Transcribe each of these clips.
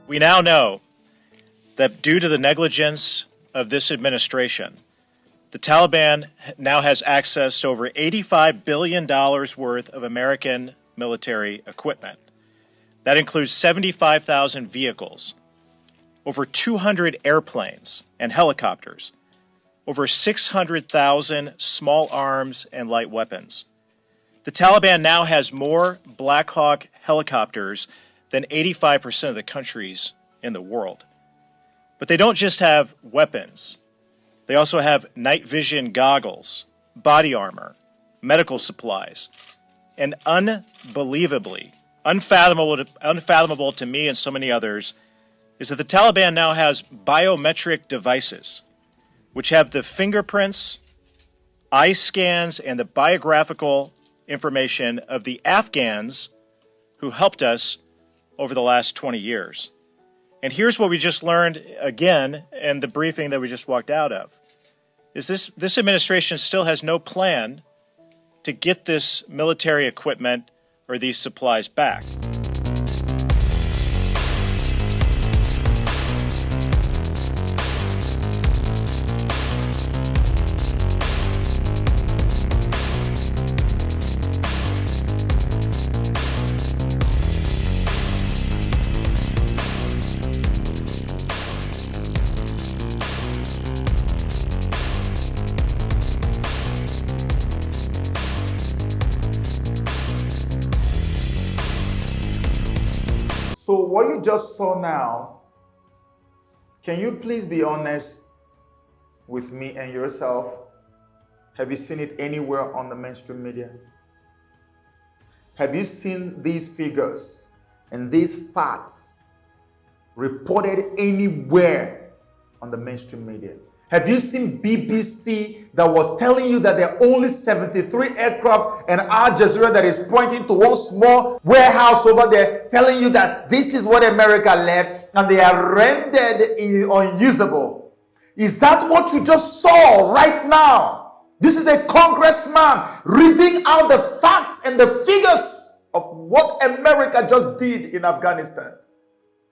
We now know that due to the negligence of this administration, the Taliban now has access to over $85 billion worth of American military equipment. That includes 75,000 vehicles, over 200 airplanes and helicopters, over 600,000 small arms and light weapons. The Taliban now has more Black Hawk helicopters than 85% of the countries in the world. But they don't just have weapons. They also have night vision goggles, body armor, medical supplies, and unbelievably, unfathomable to me and so many others, is that the Taliban now has biometric devices, which have the fingerprints, eye scans, and the biographical information of the Afghans who helped us over the last 20 years. And here's what we just learned again in the briefing that we just walked out of, is this administration still has no plan to get this military equipment or these supplies back. So what you just saw now, can you please be honest with me and yourself? Have you seen it anywhere on the mainstream media? Have you seen these figures and these facts reported anywhere on the mainstream media? Have you seen BBC that was telling you that there are only 73 aircraft, and Al Jazeera that is pointing to one small warehouse over there telling you that this is what America left and they are rendered unusable? Is that what you just saw right now? This is a congressman reading out the facts and the figures of what America just did in Afghanistan.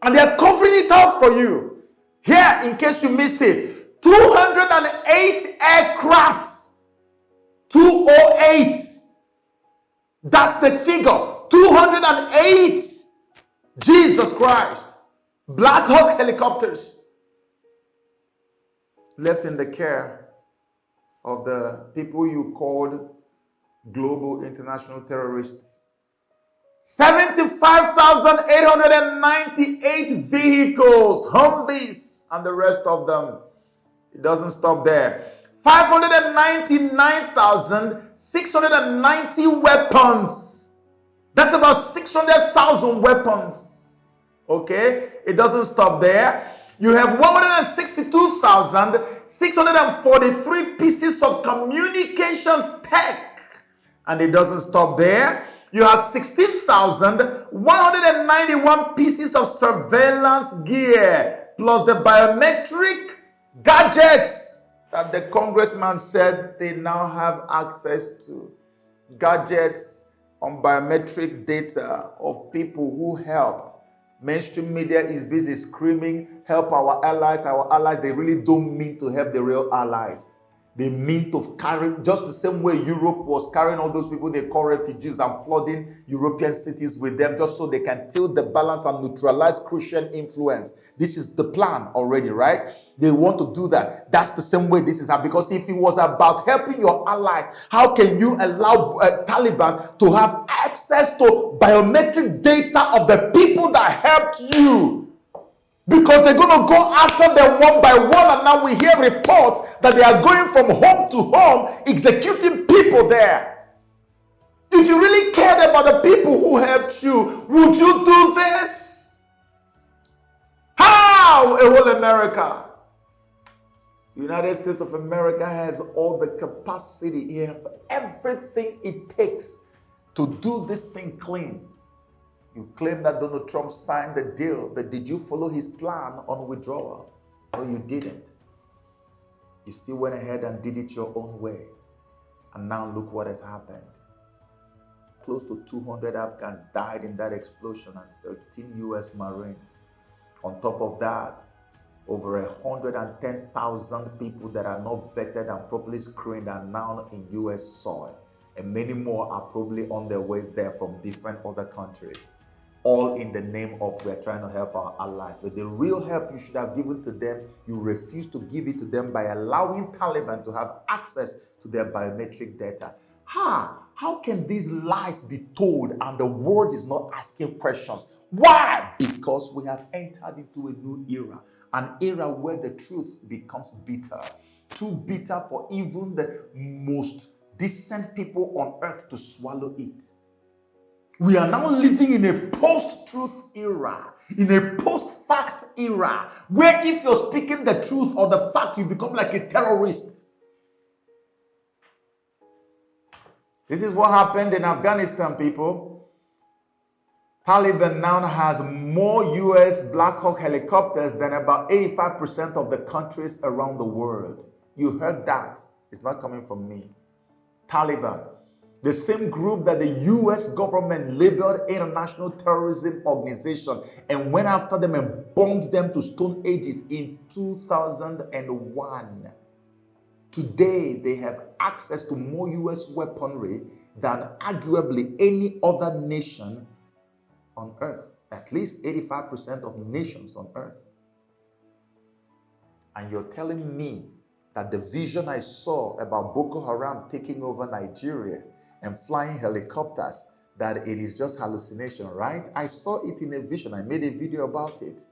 And they are covering it up for you. Here, in case you missed it, 208 aircrafts. 208. That's the figure. 208. Jesus Christ. Black Hawk helicopters left in the care of the people you called global international terrorists. 75,898 vehicles, Humvees, and the rest of them. It doesn't stop there. 599,690 weapons. That's about 600,000 weapons. Okay? It doesn't stop there. You have 162,643 pieces of communications tech. And it doesn't stop there. You have 16,191 pieces of surveillance gear, plus the biometric gadgets that the congressman said they now have access to. Gadgets on biometric data of people who helped. Mainstream media is busy screaming, help our allies. Our allies, they really don't mean to help the real allies. They mean to carry, just the same way Europe was carrying all those people they call refugees and flooding European cities with them just so they can tilt the balance and neutralize Christian influence. This is the plan already, right? They want to do that. That's the same way this is happening. Because if it was about helping your allies, how can you allow Taliban to have access to biometric data of the people that helped you? Because they're going to go after them one by one, and now we hear reports that they are going from home to home, executing people there. If you really cared about the people who helped you, would you do this? How? A whole America. The United States of America has all the capacity here, everything it takes to do this thing clean. You claim that Donald Trump signed the deal, but did you follow his plan on withdrawal? No, you didn't. You still went ahead and did it your own way. And now look what has happened. Close to 200 Afghans died in that explosion and 13 U.S. Marines. On top of that, over 110,000 people that are not vetted and properly screened are now in US soil. And many more are probably on their way there from different other countries. All in the name of we're trying to help our allies. But the real help you should have given to them, you refuse to give it to them by allowing Taliban to have access to their biometric data. How can these lies be told and the world is not asking questions? Why? Because we have entered into a new era. An era where the truth becomes bitter. Too bitter for even the most decent people on earth to swallow it. We are now living in a post-truth era, in a post-fact era, where if you're speaking the truth or the fact, you become like a terrorist. This is what happened in Afghanistan, people. Taliban now has more US Black Hawk helicopters than about 85% of the countries around the world. You heard that. It's not coming from me. Taliban, the same group that the US government labeled international terrorism organization and went after them and bombed them to stone ages in 2001. Today, they have access to more US weaponry than arguably any other nation on earth. At least 85% of nations on earth. And you're telling me that the vision I saw about Boko Haram taking over Nigeria and flying helicopters, that it is just hallucination, right? I saw it in a vision. I made a video about it.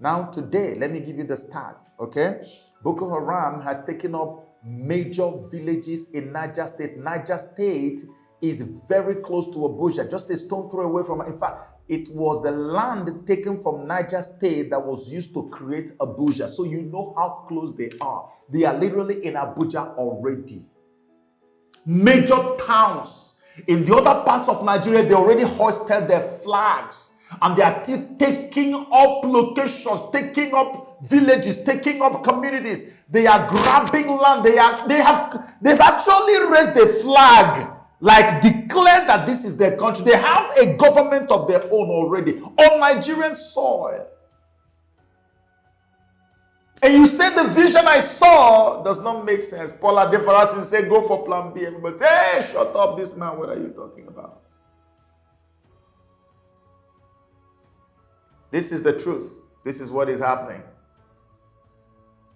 Now today, let me give you the stats, okay? Boko Haram has taken up major villages in Niger State. Niger State is very close to Abuja, just a stone throw away from, in fact, it was the land taken from Niger State that was used to create Abuja. So you know how close they are. They are literally in Abuja already. Major towns in the other parts of Nigeria, they already hoisted their flags. And they are still taking up locations, taking up villages, taking up communities. They are grabbing land. They've actually raised a flag, like declared that this is their country. They have a government of their own already on Nigerian soil. And you say the vision I saw does not make sense. Paula Defarasin say go for plan B. Everybody say, hey, shut up, this man, what are you talking about? This is the truth. This is what is happening.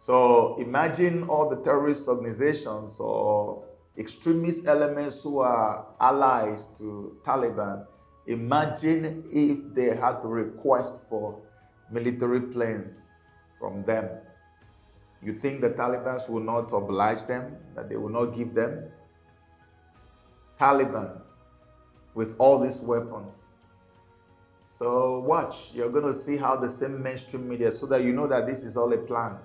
So imagine all the terrorist organizations or extremist elements who are allies to Taliban. Imagine if they had to request for military planes from them. You think the Taliban will not oblige them, that they will not give them? Taliban with all these weapons. So watch, you're going to see how the same mainstream media, so that you know that this is all a plan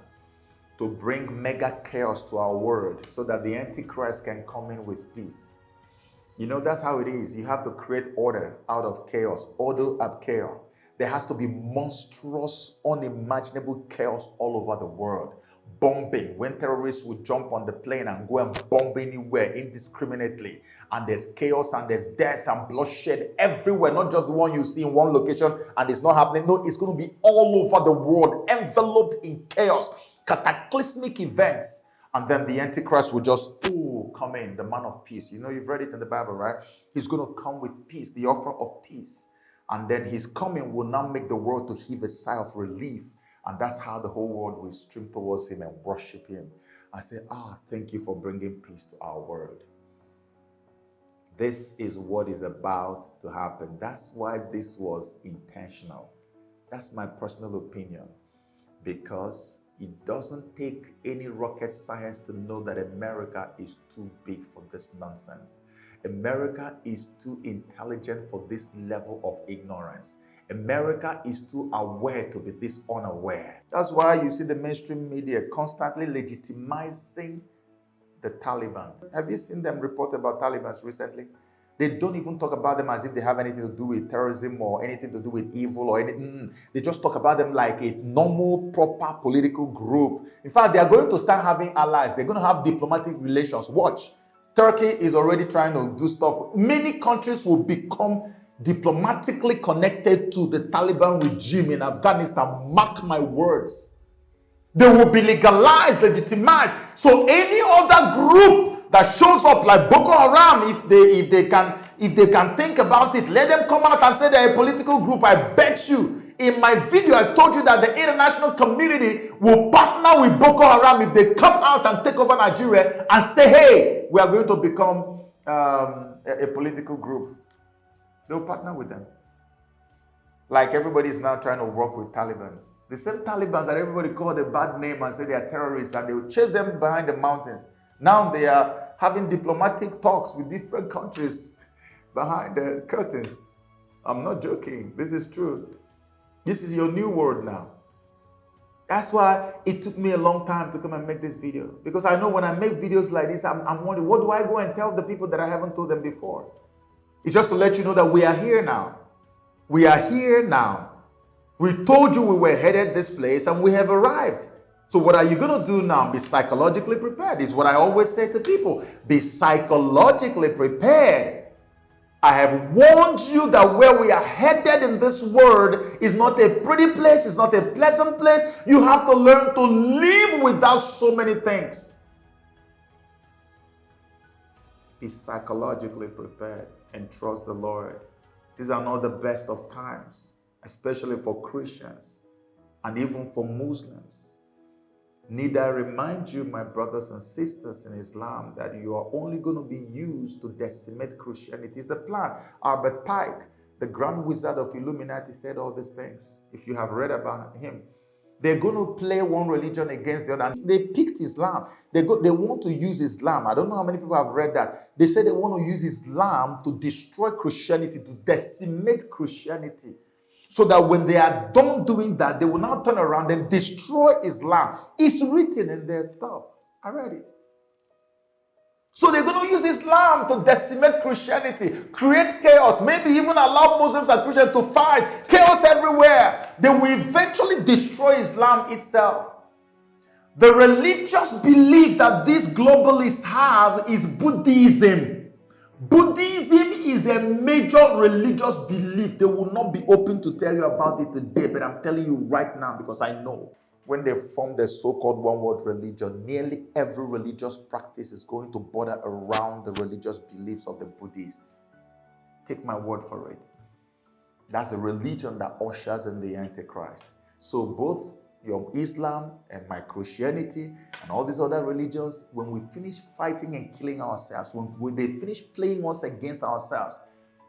to bring mega chaos to our world so that the Antichrist can come in with peace. You know, that's how it is. You have to create order out of chaos. Order ab chaos. There has to be monstrous, unimaginable chaos all over the world. Bombing, when terrorists would jump on the plane and go and bomb anywhere indiscriminately, and there's chaos and there's death and bloodshed everywhere, not just the one you see in one location and it's not happening. No, it's going to be all over the world, enveloped in chaos, cataclysmic events. And then the Antichrist will just, come in, the man of peace. You know, you've read it in the Bible, right? He's going to come with peace, the offer of peace. And then his coming will now make the world to heave a sigh of relief. And that's how the whole world will stream towards him and worship him. I say, thank you for bringing peace to our world. This is what is about to happen. That's why this was intentional. That's my personal opinion. Because it doesn't take any rocket science to know that America is too big for this nonsense. America is too intelligent for this level of ignorance. America is too aware to be this unaware. That's why you see the mainstream media constantly legitimizing the Taliban. Have you seen them report about Taliban recently? They don't even talk about them as if they have anything to do with terrorism or anything to do with evil or anything. They just talk about them like a normal, proper political group. In fact, they are going to start having allies. They're going to have diplomatic relations. Watch. Turkey is already trying to do stuff. Many countries will become diplomatically connected to the Taliban regime in Afghanistan. Mark my words. They will be legalized, legitimized. So any other group that shows up like Boko Haram, if they can think about it, let them come out and say they're a political group. I bet you. In my video, I told you that the international community will partner with Boko Haram if they come out and take over Nigeria and say, hey, we are going to become a political group. They'll partner with them. Like everybody is now trying to work with Taliban. The same Taliban that everybody called a bad name and say they are terrorists and they will chase them behind the mountains. Now they are having diplomatic talks with different countries behind the curtains. I'm not joking. This is true. This is your new world now. That's why it took me a long time to come and make this video. Because I know when I make videos like this, I'm wondering, what do I go and tell the people that I haven't told them before? It's just to let you know that we are here now. We are here now. We told you we were headed this place and we have arrived. So what are you going to do now? Be psychologically prepared. It's what I always say to people. Be psychologically prepared. I have warned you that where we are headed in this world is not a pretty place. It's not a pleasant place. You have to learn to live without so many things. Be psychologically prepared and trust the Lord. These are not the best of times, especially for Christians and even for Muslims. Need I remind you, my brothers and sisters in Islam, that you are only going to be used to decimate Christianity. It's the plan. Albert Pike, the Grand Wizard of Illuminati, said all these things. If you have read about him, they're going to play one religion against the other. And they picked Islam. They want to use Islam. I don't know how many people have read that. They said they want to use Islam to destroy Christianity, to decimate Christianity. So that when they are done doing that, they will now turn around and destroy Islam. It's written in their stuff. I read it. So they're going to use Islam to decimate Christianity, create chaos, maybe even allow Muslims and Christians to fight. Chaos everywhere. They will eventually destroy Islam itself. The religious belief that these globalists have is Buddhism. Buddhism is their major religious belief. They will not be open to tell you about it today, but I'm telling you right now because I know. When they form the so-called one-world religion, nearly every religious practice is going to border around the religious beliefs of the Buddhists. Take my word for it. That's the religion that ushers in the Antichrist. So both your Islam and my Christianity and all these other religions, when we finish fighting and killing ourselves, when they finish playing us against ourselves,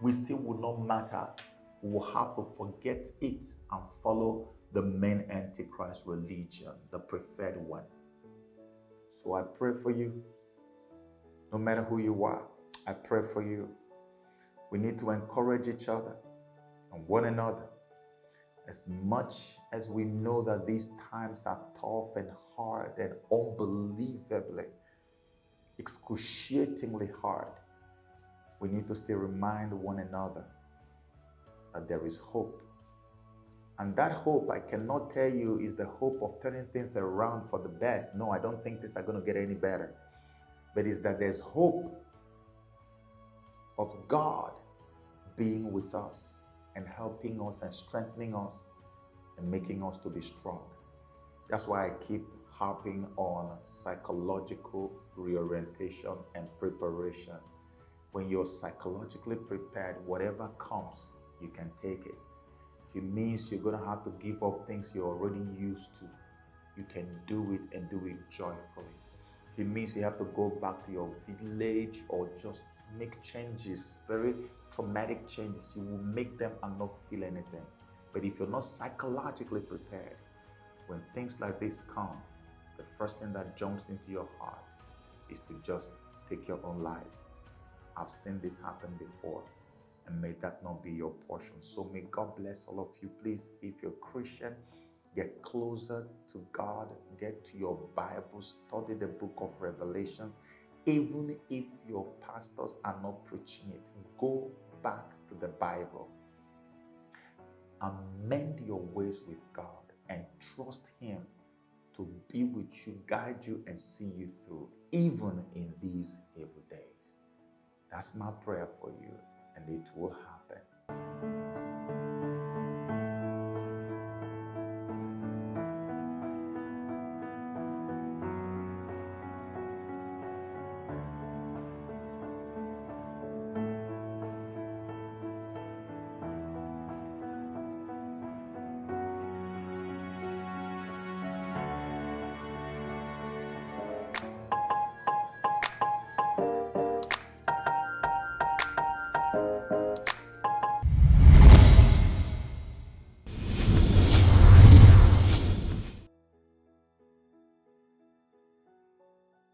we still will not matter. We will have to forget it and follow the main Antichrist religion, the preferred one. So I pray for you, no matter who you are, I pray for you. We need to encourage each other and one another. As much as we know that these times are tough and hard and unbelievably, excruciatingly hard, we need to still remind one another that there is hope. And that hope, I cannot tell you, is the hope of turning things around for the best. No, I don't think things are going to get any better. But it's that there's hope of God being with us and helping us and strengthening us and making us to be strong. That's why I keep harping on psychological reorientation and preparation. When you're psychologically prepared, whatever comes, you can take it. If it means you're going to have to give up things you're already used to, you can do it and do it joyfully. If it means you have to go back to your village or just make changes, very traumatic changes, you will make them and not feel anything. But if you're not psychologically prepared, when things like this come, the first thing that jumps into your heart is to just take your own life. I've seen this happen before, and may that not be your portion. So may God bless all of you. Please, if you're Christian, get closer to God, get to your Bible, study the book of Revelations. Even if your pastors are not preaching it, go back to the Bible. Amend your ways with God and trust Him to be with you, guide you, and see you through, even in these evil days. That's my prayer for you, and it will happen.